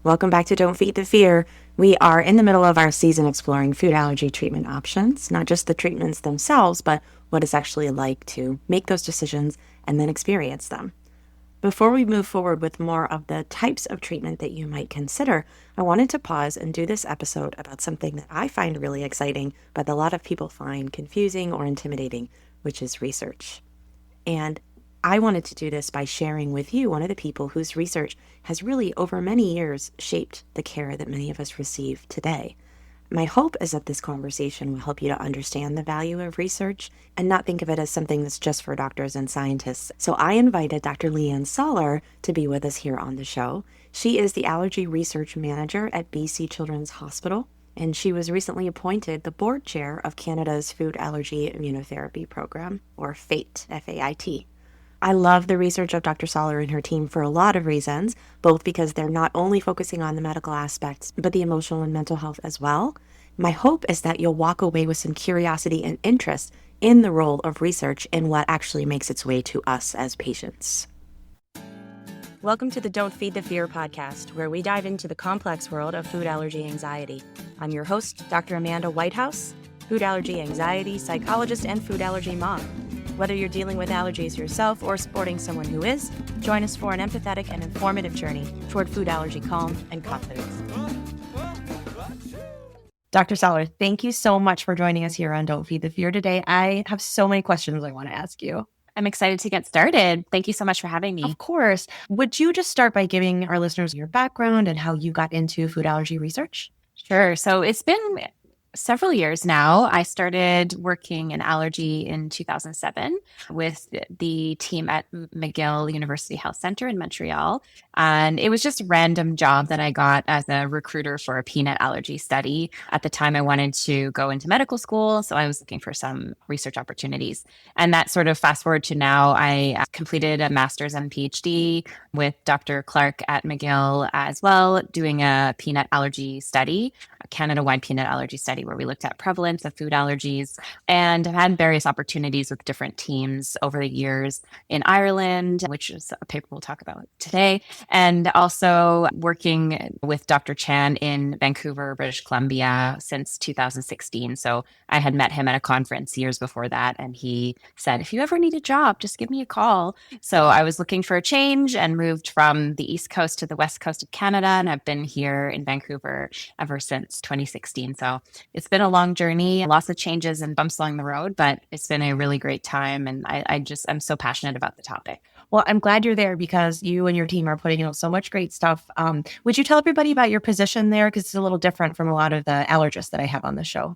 Welcome back to Don't Feed the Fear. We are in the middle of our season exploring food allergy treatment options, not just the treatments themselves, but what it's actually like to make those decisions and then experience them. Before we move forward with more of the types of treatment that you might consider, I wanted to pause and do this episode about something that I find really exciting, but a lot of people find confusing or intimidating, which is research. And I wanted to do this by sharing with you one of the people whose research has really, over many years, shaped the care that many of us receive today. My hope is that this conversation will help you to understand the value of research and not think of it as something that's just for doctors and scientists. So I invited Dr. Lianne Soller to be with us here on the show. She is the Allergy Research Manager at BC Children's Hospital, and she was recently appointed the board chair of Canada's Food Allergy Immunotherapy Program, or FAIT, F-A-I-T. I love the research of Dr. Soller and her team for a lot of reasons, both because they're not only focusing on the medical aspects, but the emotional and mental health as well. My hope is that you'll walk away with some curiosity and interest in the role of research and what actually makes its way to us as patients. Welcome to the Don't Feed the Fear podcast, where we dive into the complex world of food allergy anxiety. I'm your host, Dr. Amanda Whitehouse, food allergy anxiety psychologist and food allergy mom. Whether you're dealing with allergies yourself or supporting someone who is, join us for an empathetic and informative journey toward food allergy calm and confidence. Dr. Soller, thank you so much for joining us here on Don't Feed the Fear today. I have so many questions I want to ask you. I'm excited to get started. Thank you so much for having me. Of course. Would you just start by giving our listeners your background and how you got into food allergy research? Sure. So it's been several years now. I started working in allergy in 2007 with the team at McGill University Health Center in Montreal. And it was just a random job that I got as a recruiter for a peanut allergy study. At the time, I wanted to go into medical school, so I was looking for some research opportunities. And that sort of fast forward to now, I completed a master's and PhD with Dr. Clark at McGill as well, doing a peanut allergy study, a Canada-wide peanut allergy study where we looked at prevalence of food allergies, and I've had various opportunities with different teams over the years in Ireland, which is a paper we'll talk about today, and also working with Dr. Chan in Vancouver, British Columbia since 2016. So I had met him at a conference years before that, and he said, if you ever need a job, just give me a call. So I was looking for a change and moved from the East Coast to the West Coast of Canada, and I've been here in Vancouver ever since 2016. So it's been a long journey, lots of changes and bumps along the road, but it's been a really great time. And I'm so passionate about the topic. Well, I'm glad you're there because you and your team are putting out so much great stuff. Would you tell everybody about your position there? Because it's a little different from a lot of the allergists that I have on the show.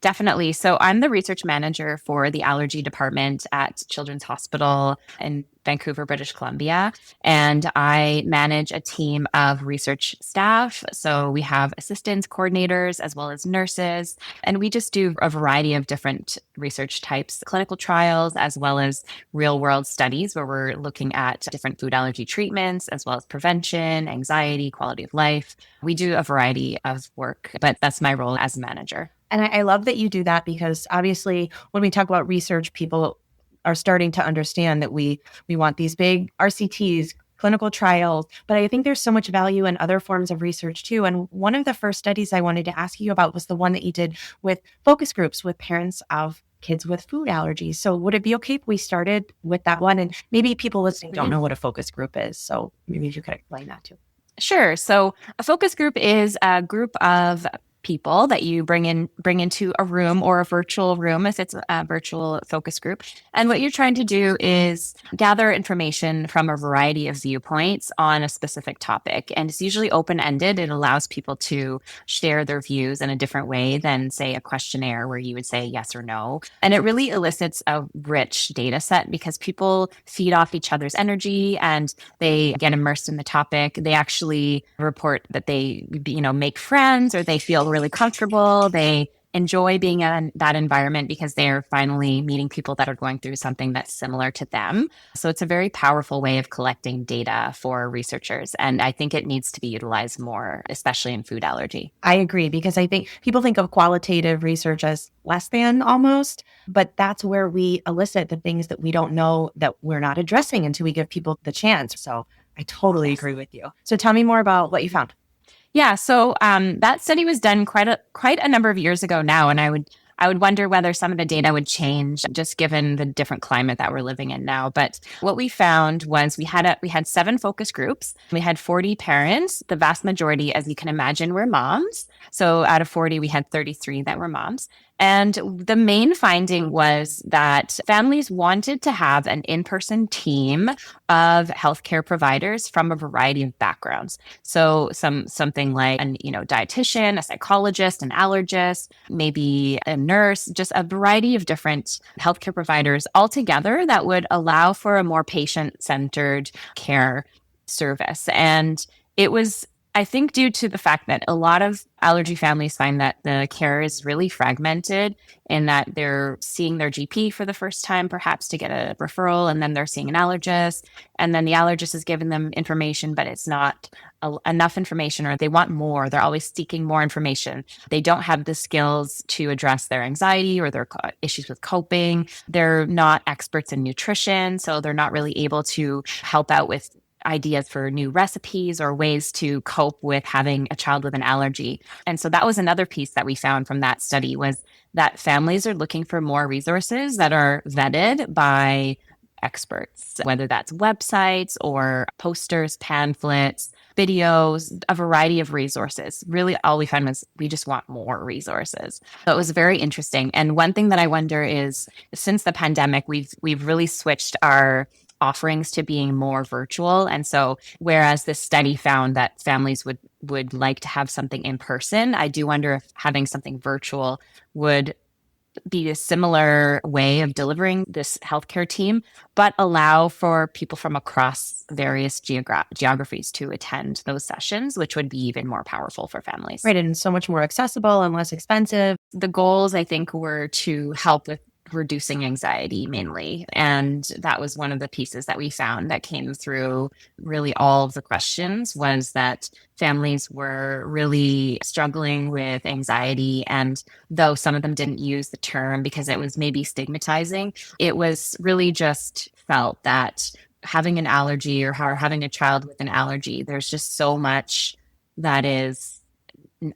Definitely. So I'm the research manager for the allergy department at Children's Hospital in Vancouver, British Columbia, and I manage a team of research staff. So we have assistants, coordinators, as well as nurses, and we just do a variety of different research types, clinical trials, as well as real-world studies where we're looking at different food allergy treatments, as well as prevention, anxiety, quality of life. We do a variety of work, but that's my role as a manager. And I love that you do that because obviously when we talk about research, people are starting to understand that we want these big RCTs, clinical trials, but I think there's so much value in other forms of research too. And one of the first studies I wanted to ask you about was the one that you did with focus groups with parents of kids with food allergies. So would it be okay if we started with that one? And maybe people listening don't know what a focus group is. So maybe you could explain that too. Sure. So a focus group is a group of people that you bring into a room or a virtual room if it's a virtual focus group. And what you're trying to do is gather information from a variety of viewpoints on a specific topic. And it's usually open-ended. It allows people to share their views in a different way than, say, a questionnaire where you would say yes or no. And it really elicits a rich data set because people feed off each other's energy and they get immersed in the topic. They actually report that they, make friends or they feel really comfortable. They enjoy being in that environment because they're finally meeting people that are going through something that's similar to them. So it's a very powerful way of collecting data for researchers. And I think it needs to be utilized more, especially in food allergy. I agree, because I think people think of qualitative research as less than almost, but that's where we elicit the things that we don't know that we're not addressing until we give people the chance. So I totally agree with you. So tell me more about what you found. Yeah, so that study was done quite a number of years ago now, and I would wonder whether some of the data would change just given the different climate that we're living in now. But what we found was we had 7 focus groups. We had 40 parents. The vast majority, as you can imagine, were moms. So out of 40, we had 33 that were moms. And the main finding was that families wanted to have an in-person team of healthcare providers from a variety of backgrounds. So something like an dietitian, a psychologist, an allergist, maybe a nurse, just a variety of different healthcare providers all together that would allow for a more patient-centered care service. And it was, I think, due to the fact that a lot of allergy families find that the care is really fragmented in that they're seeing their GP for the first time, perhaps to get a referral, and then they're seeing an allergist, and then the allergist is giving them information, but it's not enough information, or they want more. They're always seeking more information. They don't have the skills to address their anxiety or their issues with coping. They're not experts in nutrition, so they're not really able to help out with ideas for new recipes or ways to cope with having a child with an allergy. And so that was another piece that we found from that study, was that families are looking for more resources that are vetted by experts, whether that's websites or posters, pamphlets, videos, a variety of resources. Really, all we found was we just want more resources. So it was very interesting. And one thing that I wonder is, since the pandemic, we've really switched our offerings to being more virtual. And so whereas this study found that families would like to have something in person, I do wonder if having something virtual would be a similar way of delivering this healthcare team, but allow for people from across various geographies to attend those sessions, which would be even more powerful for families. Right. And so much more accessible and less expensive. The goals, I think, were to help with reducing anxiety mainly. And that was one of the pieces that we found that came through really all of the questions, was that families were really struggling with anxiety. And though some of them didn't use the term because it was maybe stigmatizing, it was really just felt that having an allergy or having a child with an allergy, there's just so much that is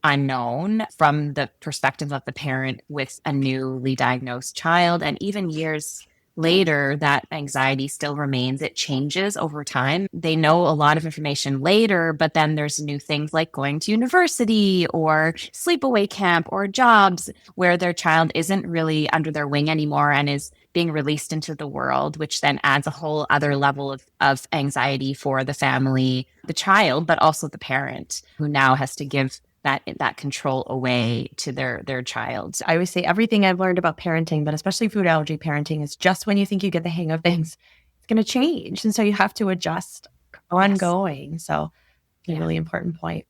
unknown from the perspective of the parent with a newly diagnosed child. And even years later, that anxiety still remains. It changes over time. They know a lot of information later, but then there's new things like going to university or sleepaway camp or jobs where their child isn't really under their wing anymore and is being released into the world, which then adds a whole other level of anxiety for the family, the child, but also the parent, who now has to give that control away to their child. I always say everything I've learned about parenting, but especially food allergy parenting, is just when you think you get the hang of things, it's going to change. And so you have to adjust ongoing. Yes. So a really important point.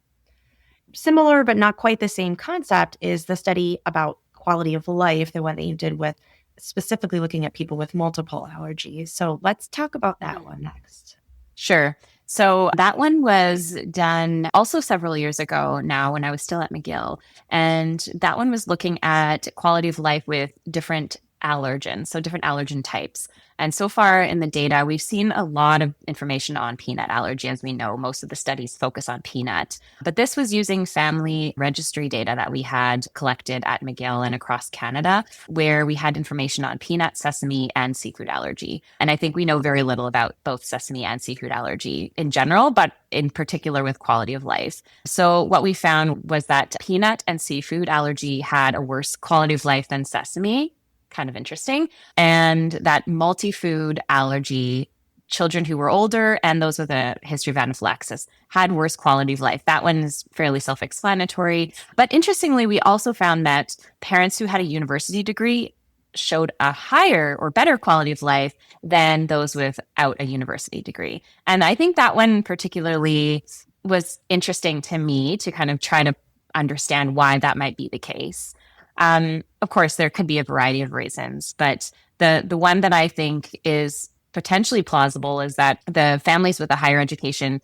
Similar, but not quite the same concept is the study about quality of life, the one that you did with specifically looking at people with multiple allergies. So let's talk about that one next. Sure. So that one was done also several years ago now, when I was still at McGill. And that one was looking at quality of life with different allergens, so different allergen types. And so far in the data, we've seen a lot of information on peanut allergy. As we know, most of the studies focus on peanut. But this was using family registry data that we had collected at McGill and across Canada, where we had information on peanut, sesame, and seafood allergy. And I think we know very little about both sesame and seafood allergy in general, but in particular with quality of life. So what we found was that peanut and seafood allergy had a worse quality of life than sesame. Kind of interesting. And that multi-food allergy, children who were older and those with a history of anaphylaxis had worse quality of life. That one is fairly self-explanatory. But interestingly, we also found that parents who had a university degree showed a higher or better quality of life than those without a university degree. And I think that one particularly was interesting to me to kind of try to understand why that might be the case. Of course, there could be a variety of reasons, but the one that I think is potentially plausible is that the families with a higher education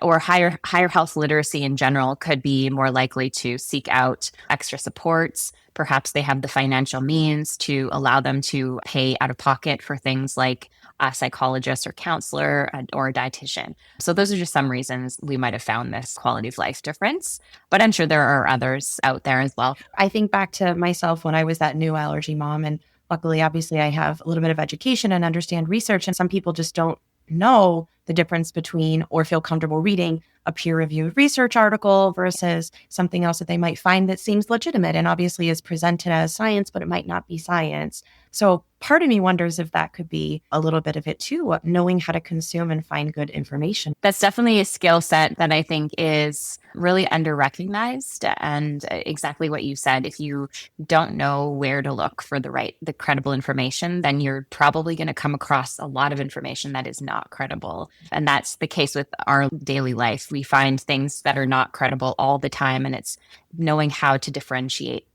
or higher health literacy in general could be more likely to seek out extra supports. Perhaps they have the financial means to allow them to pay out of pocket for things like a psychologist or counselor or a dietitian. So those are just some reasons we might have found this quality of life difference. But I'm sure there are others out there as well. I think back to myself when I was that new allergy mom, and luckily, obviously, I have a little bit of education and understand research. And some people just don't know the difference between or feel comfortable reading a peer-reviewed research article versus something else that they might find that seems legitimate and obviously is presented as science, but it might not be science. So part of me wonders if that could be a little bit of it too, knowing how to consume and find good information. That's definitely a skill set that I think is really under-recognized. And exactly what you said, if you don't know where to look for the credible information, then you're probably going to come across a lot of information that is not credible. And that's the case with our daily life. We find things that are not credible all the time, and it's knowing how to differentiate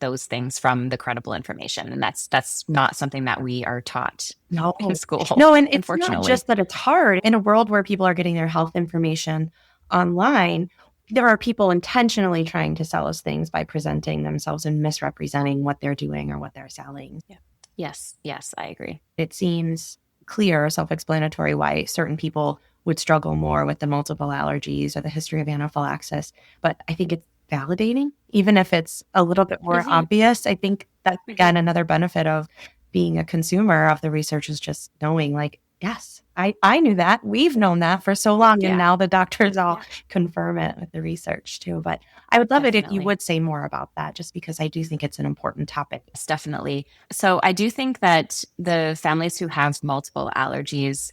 those things from the credible information. And that's not something that we are taught in school. No, and it's not just that it's hard. In a world where people are getting their health information online, there are people intentionally trying to sell us things by presenting themselves and misrepresenting what they're doing or what they're selling. Yeah. Yes, I agree. It seems clear, self-explanatory why certain people would struggle more with the multiple allergies or the history of anaphylaxis. But I think it's validating, even if it's a little bit more obvious. I think that's, again, another benefit of being a consumer of the research is just knowing, like, yes, I knew that. We've known that for so long. And now the doctors all confirm it with the research too. But I would love it if you would say more about that, just because I do think it's an important topic. Yes, definitely. So I do think that the families who have multiple allergies,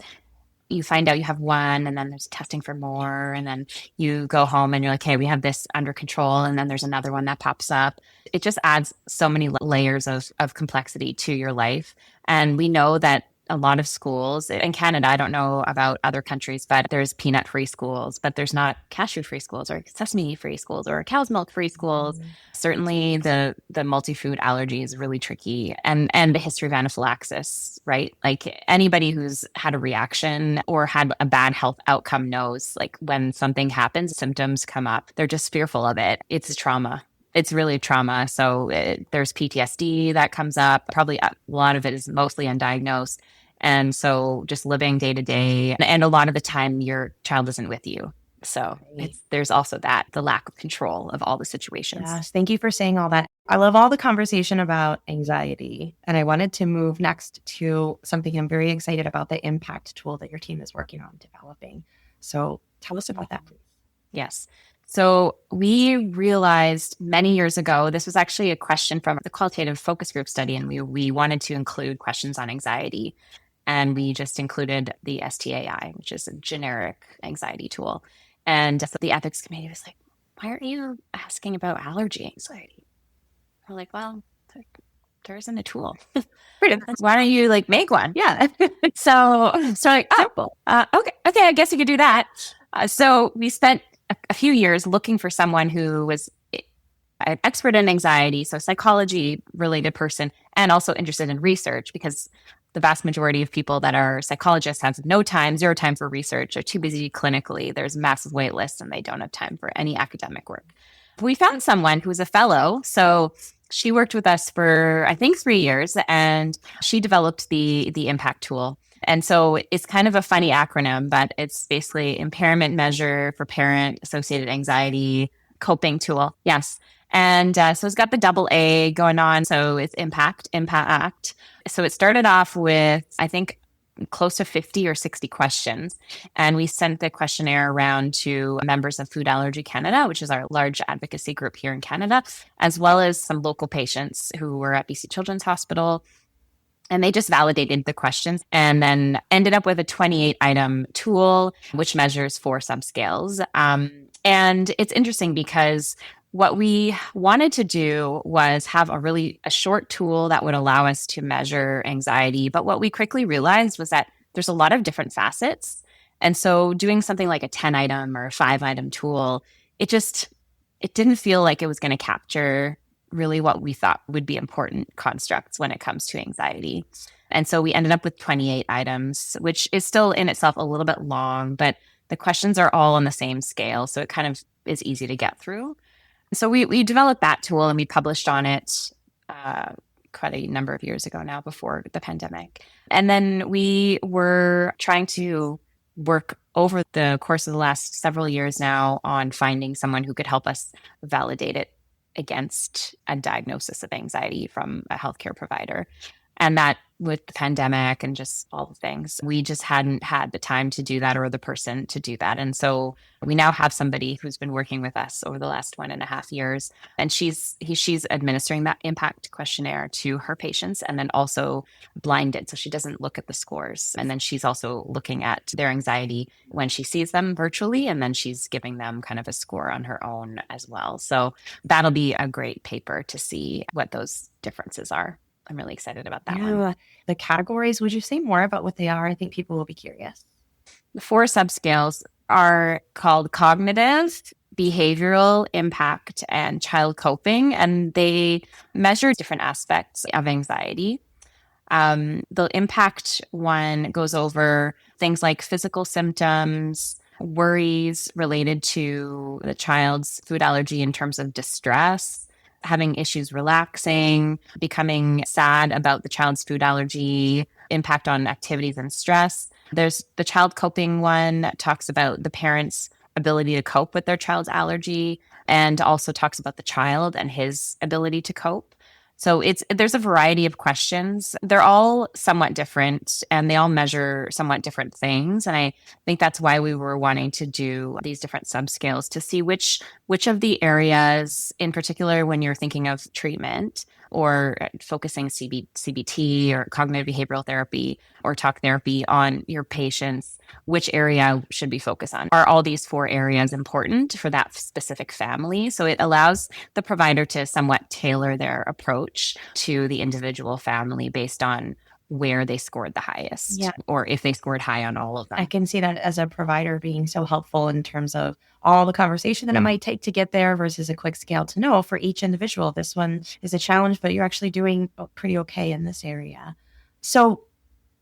you find out you have one, and then there's testing for more, and then you go home and you're like, hey, we have this under control, and then there's another one that pops up. It just adds so many layers of complexity to your life. And we know that a lot of schools in Canada, I don't know about other countries, but there's peanut-free schools, but there's not cashew-free schools or sesame-free schools or cow's milk-free schools. Certainly the multi-food allergy is really tricky, and the history of anaphylaxis, right? Like anybody who's had a reaction or had a bad health outcome knows, like when something happens, symptoms come up, they're just fearful of it. It's a trauma. It's really trauma. So there's PTSD that comes up. Probably a lot of it is mostly undiagnosed. And so just living day to day, and a lot of the time your child isn't with you. So there's also the lack of control of all the situations. Yes, thank you for saying all that. I love all the conversation about anxiety. And I wanted to move next to something I'm very excited about, the impact tool that your team is working on developing. So tell us about that, please. Yes. So we realized many years ago, this was actually a question from the qualitative focus group study, and we wanted to include questions on anxiety. And we just included the STAI, which is a generic anxiety tool. And so the ethics committee was like, why aren't you asking about allergy anxiety? We're like, well, there isn't a tool. Why don't you make one? Yeah. So like, simple. Okay, I guess you could do that. So we spent a few years looking for someone who was an expert in anxiety, so psychology related person, and also interested in research, because the vast majority of people that are psychologists have zero time for research, are too busy clinically. There's massive wait lists and they don't have time for any academic work. We found someone who was a fellow. So she worked with us for, I think, 3 years, and she developed the impact tool. And so it's kind of a funny acronym, but it's basically impairment measure for parent associated anxiety coping tool. Yes. And so it's got the double A going on. So it's impact. So it started off with, I think, close to 50 or 60 questions. And we sent the questionnaire around to members of Food Allergy Canada, which is our large advocacy group here in Canada, as well as some local patients who were at BC Children's Hospital. And they just validated the questions and then ended up with a 28-item tool, which measures 4 subscales. And it's interesting because what we wanted to do was have a short tool that would allow us to measure anxiety. But what we quickly realized was that there's a lot of different facets. And so doing something like a 10-item or a 5-item tool, it didn't feel like it was going to capture really what we thought would be important constructs when it comes to anxiety. And so we ended up with 28 items, which is still in itself a little bit long, but the questions are all on the same scale. So it kind of is easy to get through. So we developed that tool and we published on it quite a number of years ago now, before the pandemic. And then we were trying to work over the course of the last several years now on finding someone who could help us validate it against a diagnosis of anxiety from a healthcare provider. And that, with the pandemic and just all the things, we just hadn't had the time to do that or the person to do that. And so we now have somebody who's been working with us over the last 1.5 years, and she's administering that impact questionnaire to her patients, and then also blinded, so she doesn't look at the scores. And then she's also looking at their anxiety when she sees them virtually, and then she's giving them kind of a score on her own as well. So that'll be a great paper to see what those differences are. I'm really excited about that one. The categories, would you say more about what they are? I think people will be curious. The 4 subscales are called cognitive, behavioral, impact, and child coping, and they measure different aspects of anxiety. The impact one goes over things like physical symptoms, worries related to the child's food allergy in terms of distress, having issues relaxing, becoming sad about the child's food allergy, impact on activities and stress. There's the child coping one that talks about the parent's ability to cope with their child's allergy, and also talks about the child and his ability to cope. So there's a variety of questions. They're all somewhat different and they all measure somewhat different things. And I think that's why we were wanting to do these different subscales, to see which of the areas in particular, when you're thinking of treatment or focusing CBT or cognitive behavioral therapy or talk therapy on your patients, which area should be focused on. Are all these 4 areas important for that specific family? So it allows the provider to somewhat tailor their approach to the individual family based on where they scored the highest, or if they scored high on all of them. I can see that as a provider being so helpful in terms of all the conversation that it might take to get there versus a quick scale to know for each individual, this one is a challenge, but you're actually doing pretty okay in this area. So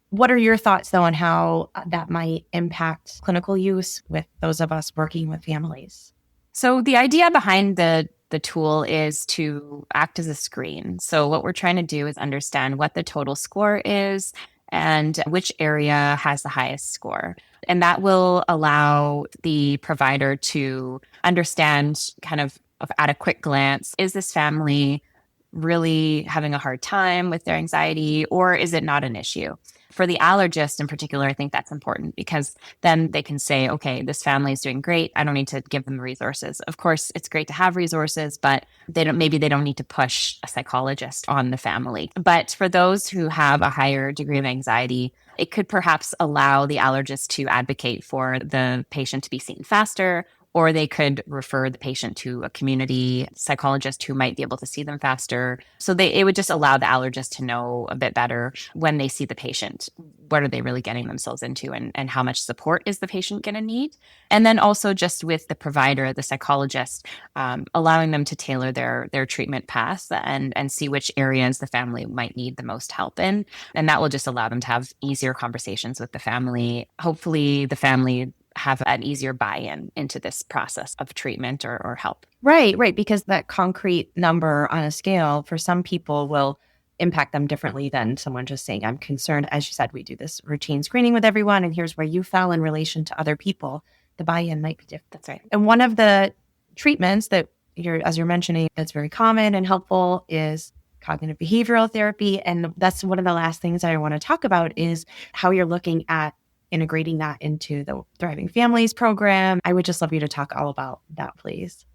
what are your thoughts, though, on how that might impact clinical use with those of us working with families? So the idea behind the tool is to act as a screen. So what we're trying to do is understand what the total score is and which area has the highest score. And that will allow the provider to understand kind of at a quick glance, is this family really having a hard time with their anxiety, or is it not an issue? For the allergist in particular, I think that's important, because then they can say, okay, this family is doing great. I don't need to give them resources. Of course, it's great to have resources, but maybe they don't need to push a psychologist on the family. But for those who have a higher degree of anxiety, it could perhaps allow the allergist to advocate for the patient to be seen faster, or they could refer the patient to a community psychologist who might be able to see them faster. So it would just allow the allergist to know a bit better when they see the patient, what are they really getting themselves into, and how much support is the patient going to need. And then also just with the provider, the psychologist, allowing them to tailor their treatment path and see which areas the family might need the most help in. And that will just allow them to have easier conversations with the family. Hopefully the family have an easier buy-in into this process of treatment or help. Right. Because that concrete number on a scale for some people will impact them differently than someone just saying, I'm concerned. As you said, we do this routine screening with everyone, and here's where you fell in relation to other people. The buy-in might be different. That's right. And one of the treatments that as you're mentioning, that's very common and helpful is cognitive behavioral therapy. And that's one of the last things I want to talk about is how you're looking at integrating that into the Thriving Families program. I would just love you to talk all about that, please.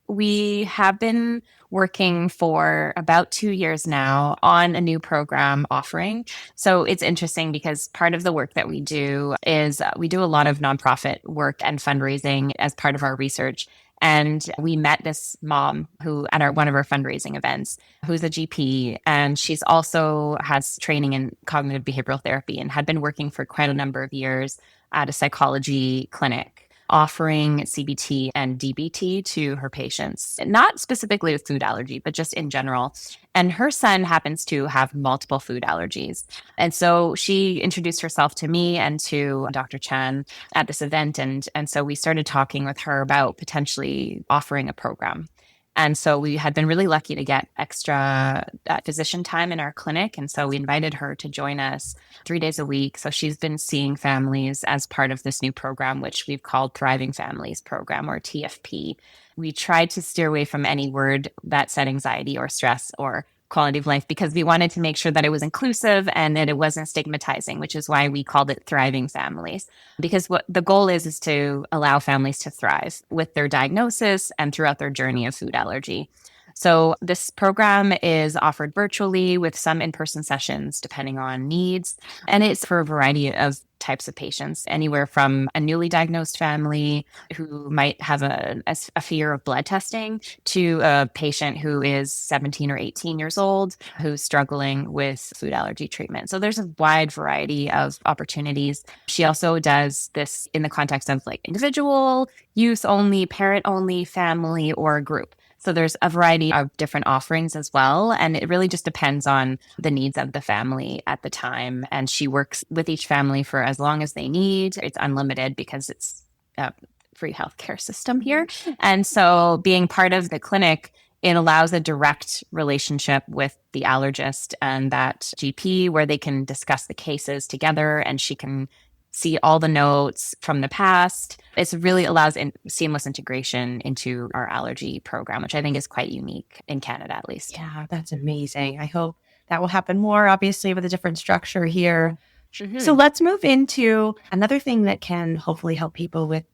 We have been working for about 2 years now on a new program offering. So it's interesting because part of the work that we do is we do a lot of nonprofit work and fundraising as part of our research. And we met this mom who at one of our fundraising events, who's a GP, and she's also has training in cognitive behavioral therapy and had been working for quite a number of years at a psychology clinic offering CBT and DBT to her patients, not specifically with food allergy, but just in general. And her son happens to have multiple food allergies. And so she introduced herself to me and to Dr. Chen at this event. And so we started talking with her about potentially offering a program. And so we had been really lucky to get extra physician time in our clinic. And so we invited her to join us 3 days a week. So she's been seeing families as part of this new program, which we've called Thriving Families Program, or TFP. We tried to steer away from any word that said anxiety or stress or quality of life because we wanted to make sure that it was inclusive and that it wasn't stigmatizing, which is why we called it Thriving Families. Because what the goal is to allow families to thrive with their diagnosis and throughout their journey of food allergy. So this program is offered virtually with some in-person sessions depending on needs. And it's for a variety of types of patients, anywhere from a newly diagnosed family who might have a fear of blood testing to a patient who is 17 or 18 years old who's struggling with food allergy treatment. So there's a wide variety of opportunities. She also does this in the context of like individual, youth only, parent only, family, or group. So there's a variety of different offerings as well. And it really just depends on the needs of the family at the time. And she works with each family for as long as they need. It's unlimited because it's a free healthcare system here. And so being part of the clinic, it allows a direct relationship with the allergist and that GP where they can discuss the cases together and she can see all the notes from the past. It really allows seamless integration into our allergy program, which I think is quite unique in Canada, at least. Yeah, that's amazing. I hope that will happen more, obviously, with a different structure here. Mm-hmm. So let's move into another thing that can hopefully help people with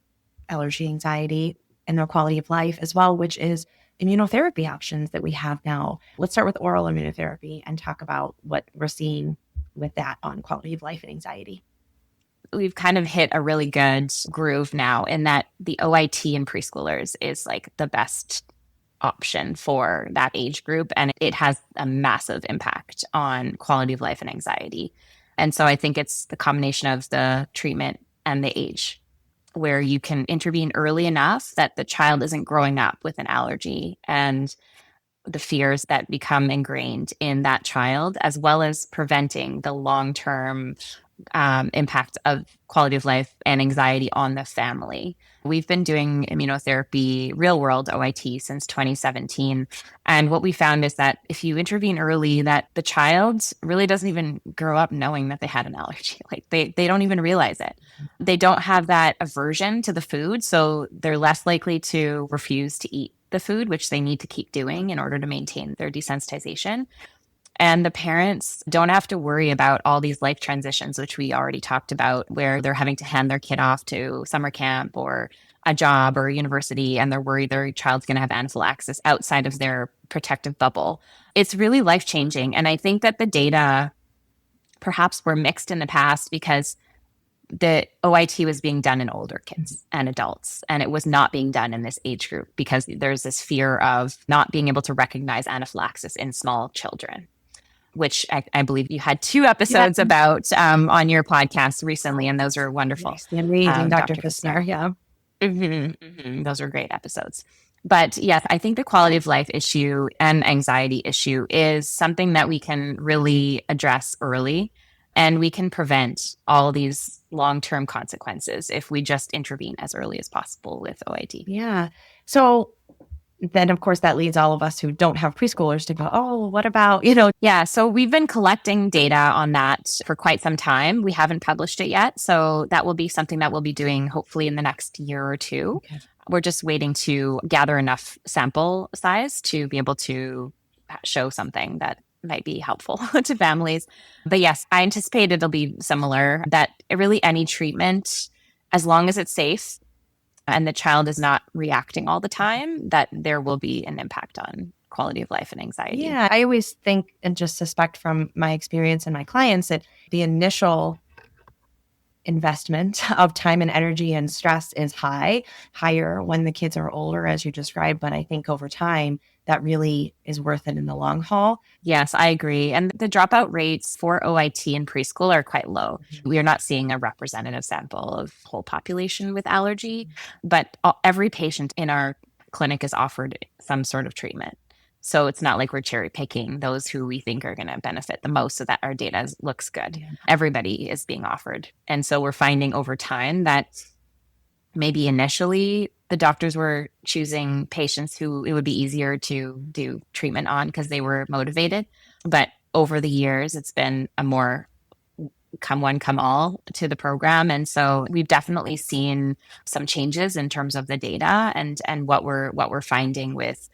allergy, anxiety, and their quality of life as well, which is immunotherapy options that we have now. Let's start with oral immunotherapy and talk about what we're seeing with that on quality of life and anxiety. We've kind of hit a really good groove now in that the OIT in preschoolers is like the best option for that age group. And it has a massive impact on quality of life and anxiety. And so I think it's the combination of the treatment and the age where you can intervene early enough that the child isn't growing up with an allergy and the fears that become ingrained in that child, as well as preventing the long-term impact of quality of life and anxiety on the family. We've been doing immunotherapy, real world OIT since 2017. And what we found is that if you intervene early, that the child really doesn't even grow up knowing that they had an allergy. Like they don't even realize it. They don't have that aversion to the food. So they're less likely to refuse to eat the food, which they need to keep doing in order to maintain their desensitization. And the parents don't have to worry about all these life transitions, which we already talked about, where they're having to hand their kid off to summer camp or a job or a university, and they're worried their child's going to have anaphylaxis outside of their protective bubble. It's really life-changing. And I think that the data perhaps were mixed in the past because the OIT was being done in older kids and adults, and it was not being done in this age group because there's this fear of not being able to recognize anaphylaxis in small children, which I believe you had 2 episodes about on your podcast recently, and those are wonderful. Yes, the amazing Dr. Fissner, yeah. Those are great episodes. But yes, I think the quality of life issue and anxiety issue is something that we can really address early, and we can prevent all these long-term consequences if we just intervene as early as possible with OIT. Yeah. So then, of course, that leads all of us who don't have preschoolers to go, oh, what about, Yeah, so we've been collecting data on that for quite some time. We haven't published it yet. So that will be something that we'll be doing hopefully in the next year or two. Okay. We're just waiting to gather enough sample size to be able to show something that might be helpful to families. But yes, I anticipate it'll be similar, that really any treatment, as long as it's safe, and the child is not reacting all the time, that there will be an impact on quality of life and anxiety. Yeah, I always think and just suspect from my experience and my clients that the initial investment of time and energy and stress is higher when the kids are older, as you described. But I think over time, that really is worth it in the long haul. Yes, I agree. And the dropout rates for OIT in preschool are quite low. We are not seeing a representative sample of whole population with allergy, but every patient in our clinic is offered some sort of treatment. So it's not like we're cherry picking those who we think are going to benefit the most so that our data looks good. Yeah. Everybody is being offered. And so we're finding over time that maybe initially the doctors were choosing patients who it would be easier to do treatment on because they were motivated. But over the years, it's been a more come one, come all to the program. And so we've definitely seen some changes in terms of the data and what we're finding with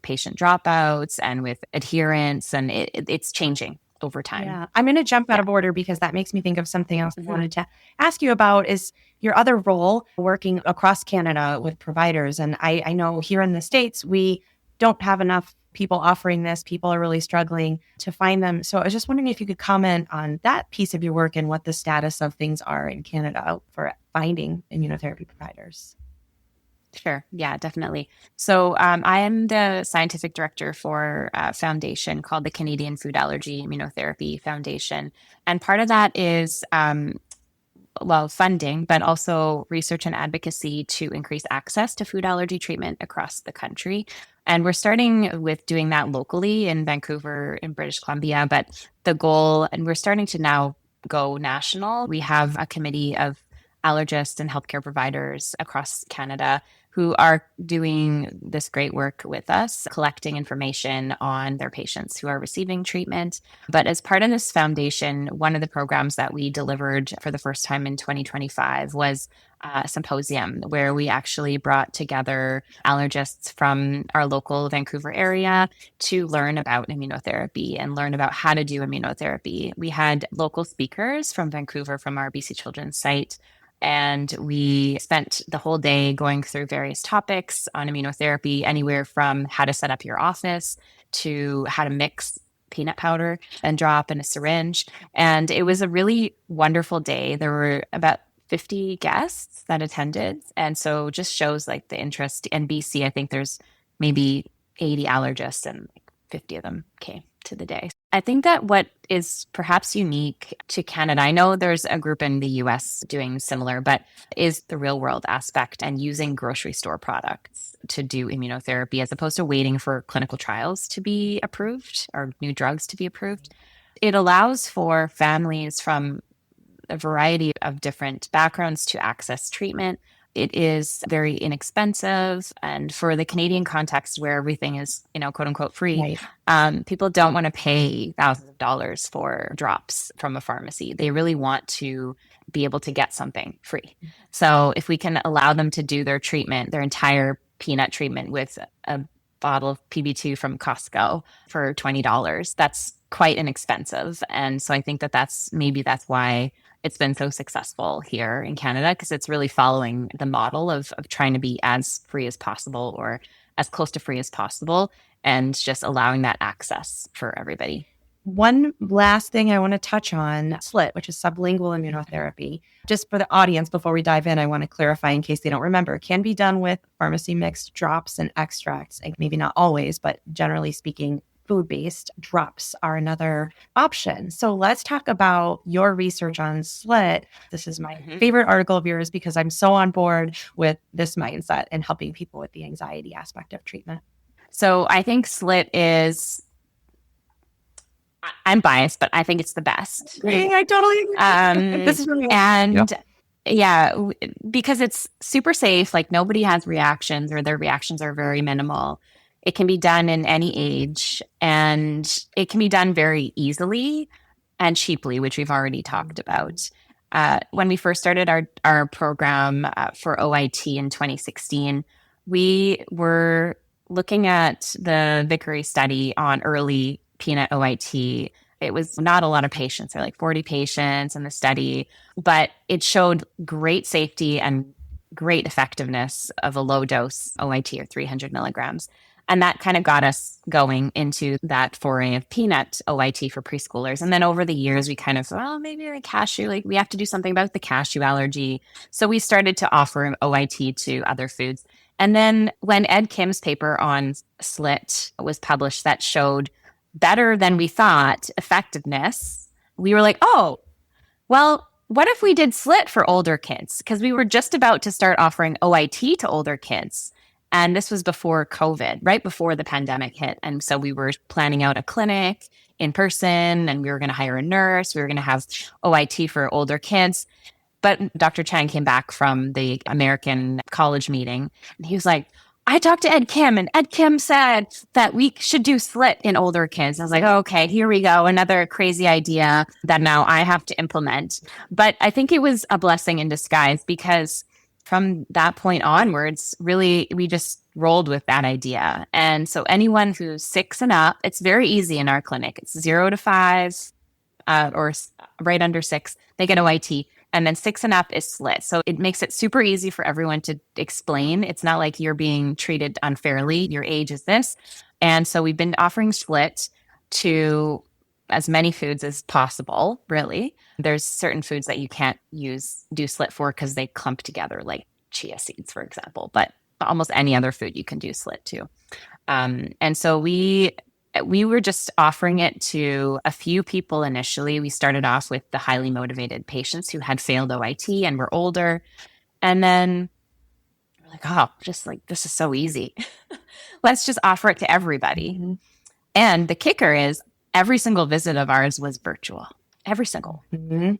patient dropouts and with adherence. And it's changing over time. Yeah, I'm going to jump out of order because that makes me think of something else I wanted to ask you about is your other role working across Canada with providers. And I know here in the States, we don't have enough people offering this. People are really struggling to find them. So I was just wondering if you could comment on that piece of your work and what the status of things are in Canada for finding immunotherapy providers. Sure. Yeah, definitely. So I am the scientific director for a foundation called the Canadian Food Allergy Immunotherapy Foundation. And part of that is, funding, but also research and advocacy to increase access to food allergy treatment across the country. And we're starting with doing that locally in Vancouver, in British Columbia. But the goal, and we're starting to now go national. We have a committee of allergists and healthcare providers across Canada who are doing this great work with us, collecting information on their patients who are receiving treatment. But as part of this foundation, one of the programs that we delivered for the first time in 2025 was a symposium where we actually brought together allergists from our local Vancouver area to learn about immunotherapy and learn about how to do immunotherapy. We had local speakers from Vancouver from our BC Children's site. And we spent the whole day going through various topics on immunotherapy, anywhere from how to set up your office to how to mix peanut powder and drop in a syringe. And it was a really wonderful day. There were about 50 guests that attended. And so just shows like the interest in BC. I think there's maybe 80 allergists and 50 of them came to the day. I think that what is perhaps unique to Canada, I know there's a group in the US doing similar, but is the real world aspect and using grocery store products to do immunotherapy as opposed to waiting for clinical trials to be approved or new drugs to be approved. It allows for families from a variety of different backgrounds to access treatment. It is very inexpensive. And for the Canadian context where everything is, quote unquote free, right. People don't want to pay thousands of dollars for drops from a pharmacy. They really want to be able to get something free. So if we can allow them to do their treatment, their entire peanut treatment with a bottle of PB2 from Costco for $20, that's quite inexpensive. And so I think that's why it's been so successful here in Canada, because it's really following the model of trying to be as free as possible or as close to free as possible and just allowing that access for everybody. One last thing I want to touch on, SLIT, which is sublingual immunotherapy. Just for the audience, before we dive in, I want to clarify in case they don't remember. It can be done with pharmacy mixed drops and extracts. Like maybe not always, but generally speaking, food-based drops are another option. So let's talk about your research on SLIT. This is my favorite article of yours because I'm so on board with this mindset and helping people with the anxiety aspect of treatment. So I think SLIT is, I'm biased, but I think it's the best. I totally agree. This is really because it's super safe. Like nobody has reactions or their reactions are very minimal. It can be done in any age and it can be done very easily and cheaply, which we've already talked about. When we first started our program for OIT in 2016, we were looking at the Vickery study on early peanut OIT. It was not a lot of patients. There were like 40 patients in the study, but it showed great safety and great effectiveness of a low dose OIT or 300 milligrams. And that kind of got us going into that foray of peanut OIT for preschoolers. And then over the years, we kind of, well, maybe like cashew, like we have to do something about the cashew allergy. So we started to offer OIT to other foods. And then when Ed Kim's paper on SLIT was published that showed better than we thought effectiveness, we were like, oh, well, what if we did SLIT for older kids? Because we were just about to start offering OIT to older kids. And this was before COVID, right before the pandemic hit. And so we were planning out a clinic in person, and we were going to hire a nurse. We were going to have OIT for older kids. But Dr. Chang came back from the American college meeting, and he was like, I talked to Ed Kim, and Ed Kim said that we should do SLIT in older kids. I was like, oh, okay, here we go. Another crazy idea that now I have to implement. But I think it was a blessing in disguise, because from that point onwards, really, we just rolled with that idea. And so anyone who's 6 and up, it's very easy in our clinic. It's 0 to 5 or right under 6, they get OIT. And then 6 and up is SLIT. So it makes it super easy for everyone to explain. It's not like you're being treated unfairly. Your age is this. And so we've been offering SLIT to as many foods as possible, really. There's certain foods that you can't do SLIT for because they clump together, like chia seeds, for example. But almost any other food you can do SLIT to. And so we were just offering it to a few people initially. We started off with the highly motivated patients who had failed OIT and were older. And then we're like, oh, just like, this is so easy. Let's just offer it to everybody. Mm-hmm. And the kicker is every single visit of ours was virtual. Every single. Mm-hmm.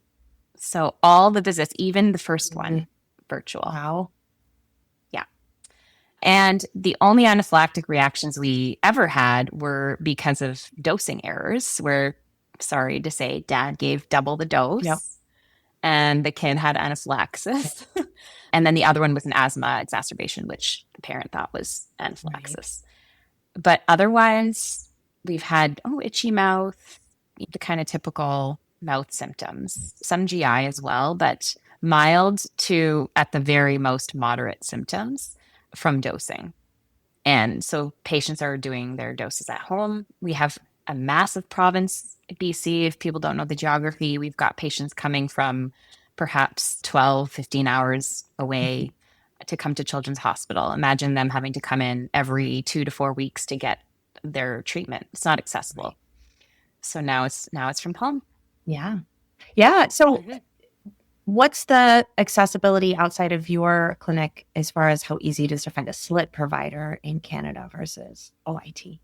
So all the visits, even the first one, virtual. Wow. And the only anaphylactic reactions we ever had were because of dosing errors, where, sorry to say, dad gave double the dose and the kid had anaphylaxis. And then the other one was an asthma exacerbation, which the parent thought was anaphylaxis. Right. But otherwise, we've had, itchy mouth, the kind of typical mouth symptoms, some GI as well, but mild to, at the very most, moderate symptoms from dosing. And so patients are doing their doses at home. We have a massive province, BC. If people don't know the geography, we've got patients coming from perhaps 12, 15 hours away to come to Children's Hospital. Imagine them having to come in every 2 to 4 weeks to get their treatment. It's not accessible. So now it's from home. Yeah. Yeah. So what's the accessibility outside of your clinic as far as how easy it is to find a SLIT provider in Canada versus OIT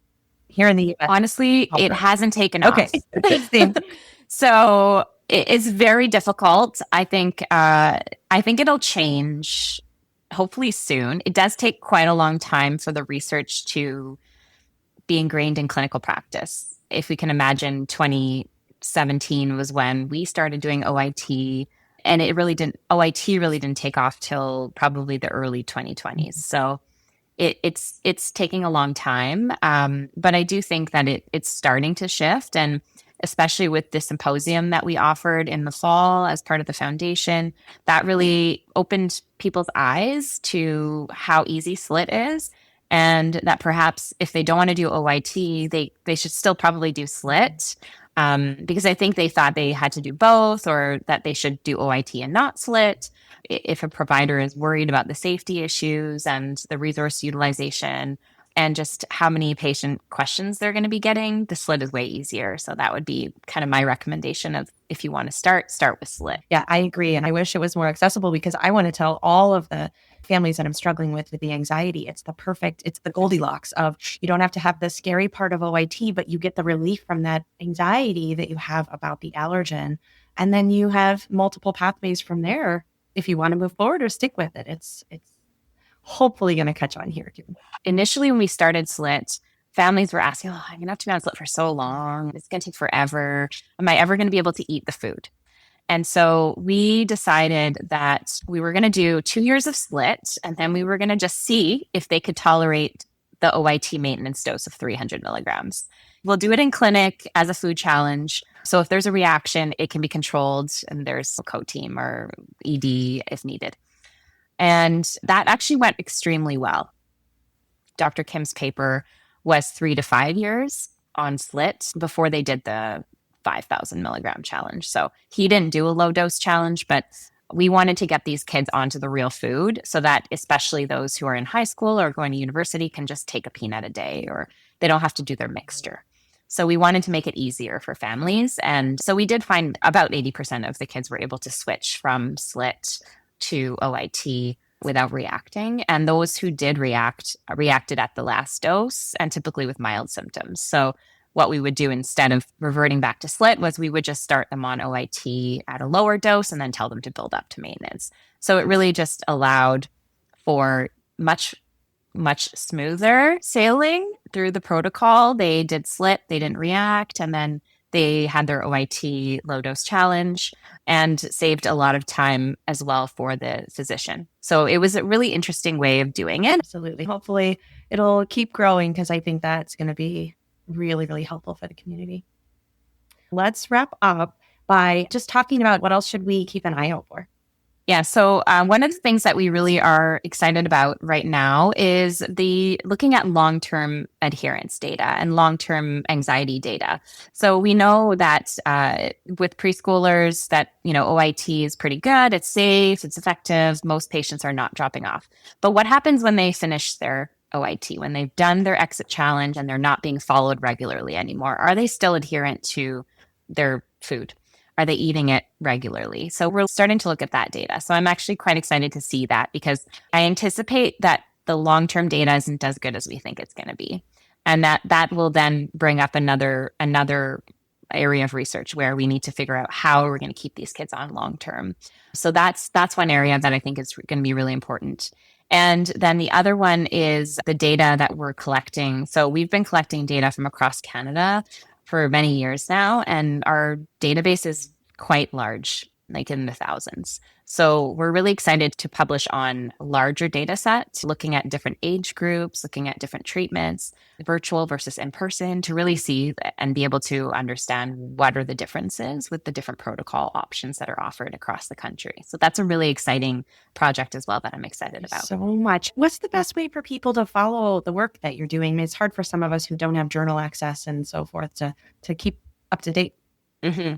here in the US? Honestly, it hasn't taken off. Okay. So it is very difficult. I think it'll change hopefully soon. It does take quite a long time for the research to be ingrained in clinical practice. If we can imagine, 2017 was when we started doing OIT. And OIT really didn't take off till probably the early 2020s. So it's taking a long time. But I do think that it's starting to shift. And especially with the symposium that we offered in the fall as part of the foundation, that really opened people's eyes to how easy SLIT is. And that perhaps if they don't want to do OIT, they should still probably do SLIT. Because I think they thought they had to do both, or that they should do OIT and not SLIT. If a provider is worried about the safety issues and the resource utilization and just how many patient questions they're going to be getting, the SLIT is way easier. So that would be kind of my recommendation of, if you want to start with SLIT. Yeah, I agree. And I wish it was more accessible, because I want to tell all of the families that I'm struggling with the anxiety, it's the Goldilocks of, you don't have to have the scary part of OIT, but you get the relief from that anxiety that you have about the allergen. And then you have multiple pathways from there if you want to move forward or stick with it. It's hopefully going to catch on here too. Initially, when we started SLIT, families were asking, I'm going to have to be on SLIT for so long. It's going to take forever. Am I ever going to be able to eat the food? And so we decided that we were going to do 2 years of SLIT, and then we were going to just see if they could tolerate the OIT maintenance dose of 300 milligrams. We'll do it in clinic as a food challenge. So if there's a reaction, it can be controlled, and there's a co-team or ED if needed. And that actually went extremely well. Dr. Kim's paper was 3 to 5 years on SLIT before they did the 5,000 milligram challenge. So he didn't do a low dose challenge, but we wanted to get these kids onto the real food so that especially those who are in high school or going to university can just take a peanut a day, or they don't have to do their mixture. So we wanted to make it easier for families. And so we did find about 80% of the kids were able to switch from SLIT to OIT without reacting. And those who did reacted at the last dose, and typically with mild symptoms. So what we would do instead of reverting back to SLIT was we would just start them on OIT at a lower dose and then tell them to build up to maintenance. So it really just allowed for much smoother sailing through the protocol. They did SLIT, they didn't react, and then they had their OIT low dose challenge, and saved a lot of time as well for the physician. So it was a really interesting way of doing it. Absolutely. Hopefully it'll keep growing, because I think that's going to be really, really helpful for the community. Let's wrap up by just talking about what else should we keep an eye out for. Yeah. So one of the things that we really are excited about right now is looking at long-term adherence data and long-term anxiety data. So we know that with preschoolers that, OIT is pretty good. It's safe. It's effective. Most patients are not dropping off. But what happens when they finish their OIT, when they've done their exit challenge and they're not being followed regularly anymore? Are they still adherent to their food? Are they eating it regularly? So we're starting to look at that data. So I'm actually quite excited to see that, because I anticipate that the long-term data isn't as good as we think it's going to be. And that will then bring up another area of research where we need to figure out how we're going to keep these kids on long-term. So that's one area that I think is going to be really important. And then the other one is the data that we're collecting. So we've been collecting data from across Canada for many years now, and our database is quite large, like in the thousands. So we're really excited to publish on a larger data set, looking at different age groups, looking at different treatments, virtual versus in person, to really see and be able to understand what are the differences with the different protocol options that are offered across the country. So that's a really exciting project as well that I'm excited about. So much. What's the best way for people to follow the work that you're doing? It's hard for some of us who don't have journal access and so forth to keep up to date.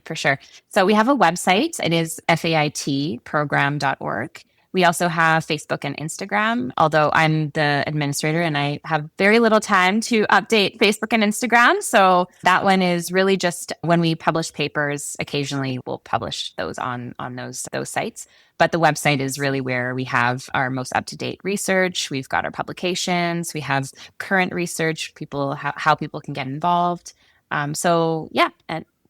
For sure. So we have a website. It is faitprogram.org. We also have Facebook and Instagram, although I'm the administrator and I have very little time to update Facebook and Instagram. So that one is really just when we publish papers, occasionally we'll publish those on those sites. But the website is really where we have our most up-to-date research. We've got our publications. We have current research, how people can get involved. And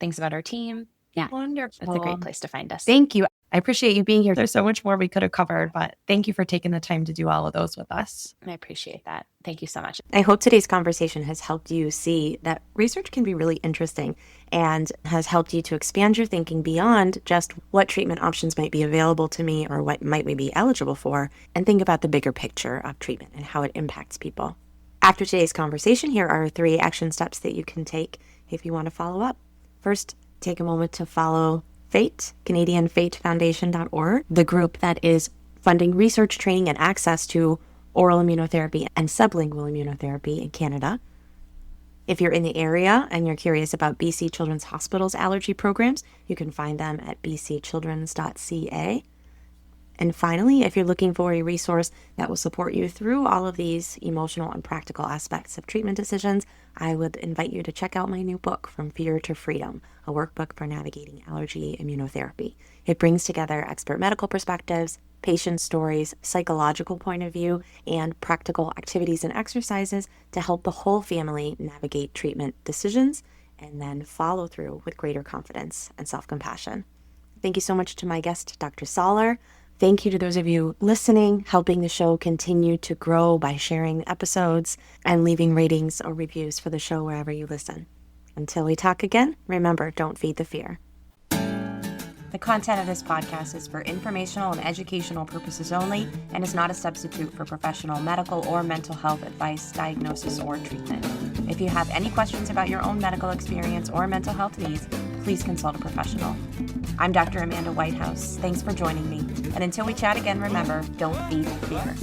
things about our team. Yeah. Wonderful. That's a great place to find us. Thank you. I appreciate you being here. There's so much more we could have covered, but thank you for taking the time to do all of those with us. I appreciate that. Thank you so much. I hope today's conversation has helped you see that research can be really interesting and has helped you to expand your thinking beyond just what treatment options might be available to me or what might we be eligible for, and think about the bigger picture of treatment and how it impacts people. After today's conversation, here are 3 action steps that you can take if you want to follow up. First, take a moment to follow FATE, CanadianFateFoundation.org, the group that is funding research, training, and access to oral immunotherapy and sublingual immunotherapy in Canada. If you're in the area and you're curious about BC Children's Hospital's allergy programs, you can find them at bcchildrens.ca. And finally, if you're looking for a resource that will support you through all of these emotional and practical aspects of treatment decisions, I would invite you to check out my new book, From Fear to Freedom, a workbook for navigating allergy immunotherapy. It brings together expert medical perspectives, patient stories, psychological point of view, and practical activities and exercises to help the whole family navigate treatment decisions and then follow through with greater confidence and self-compassion. Thank you so much to my guest, Dr. Soller. Thank you to those of you listening, helping the show continue to grow by sharing episodes and leaving ratings or reviews for the show wherever you listen. Until we talk again, remember, don't feed the fear. The content of this podcast is for informational and educational purposes only and is not a substitute for professional medical or mental health advice, diagnosis, or treatment. If you have any questions about your own medical experience or mental health needs, please consult a professional. I'm Dr. Amanda Whitehouse. Thanks for joining me. And until we chat again, remember, don't feed the fear.